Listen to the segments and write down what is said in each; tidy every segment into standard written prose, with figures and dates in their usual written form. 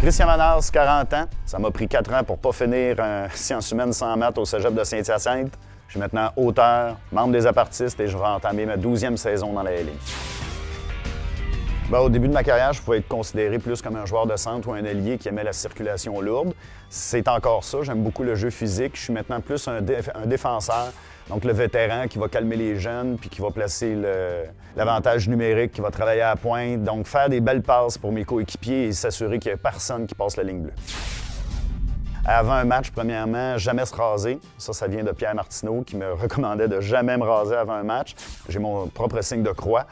Christian Vanasse, 40 ans. Ça m'a pris 4 ans pour pas finir un sciences humaines 100 mètres au cégep de Saint-Hyacinthe. Je suis maintenant auteur, membre des apartistes et je vais entamer ma 12e saison dans la LA. Au début de ma carrière, je pouvais être considéré plus comme un joueur de centre ou un ailier qui aimait la circulation lourde. C'est encore ça, j'aime beaucoup le jeu physique. Je suis maintenant plus un défenseur, donc le vétéran qui va calmer les jeunes puis qui va placer l'avantage numérique, qui va travailler à la pointe, donc faire des belles passes pour mes coéquipiers et s'assurer qu'il n'y a personne qui passe la ligne bleue. Avant un match, premièrement, jamais se raser. Ça vient de Pierre Martineau qui me recommandait de jamais me raser avant un match. J'ai mon propre signe de croix.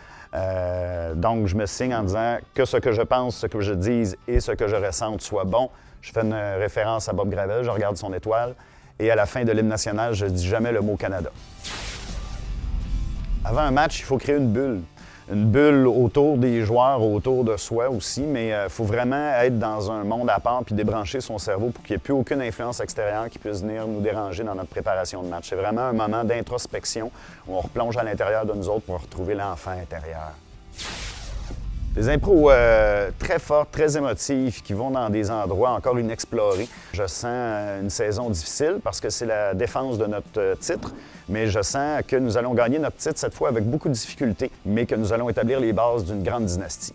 Donc, je me signe en disant que ce que je pense, ce que je dise et ce que je ressente soit bon. Je fais une référence à Bob Gravel, je regarde son étoile. Et à la fin de l'hymne national, je ne dis jamais le mot Canada. Avant un match, il faut créer une bulle. Une bulle autour des joueurs, autour de soi aussi, mais il faut vraiment être dans un monde à part puis débrancher son cerveau pour qu'il n'y ait plus aucune influence extérieure qui puisse venir nous déranger dans notre préparation de match. C'est vraiment un moment d'introspection où on replonge à l'intérieur de nous autres pour retrouver l'enfant intérieur. Des impros très fortes, très émotives, qui vont dans des endroits encore inexplorés. Je sens une saison difficile parce que c'est la défense de notre titre, mais je sens que nous allons gagner notre titre cette fois avec beaucoup de difficultés, mais que nous allons établir les bases d'une grande dynastie.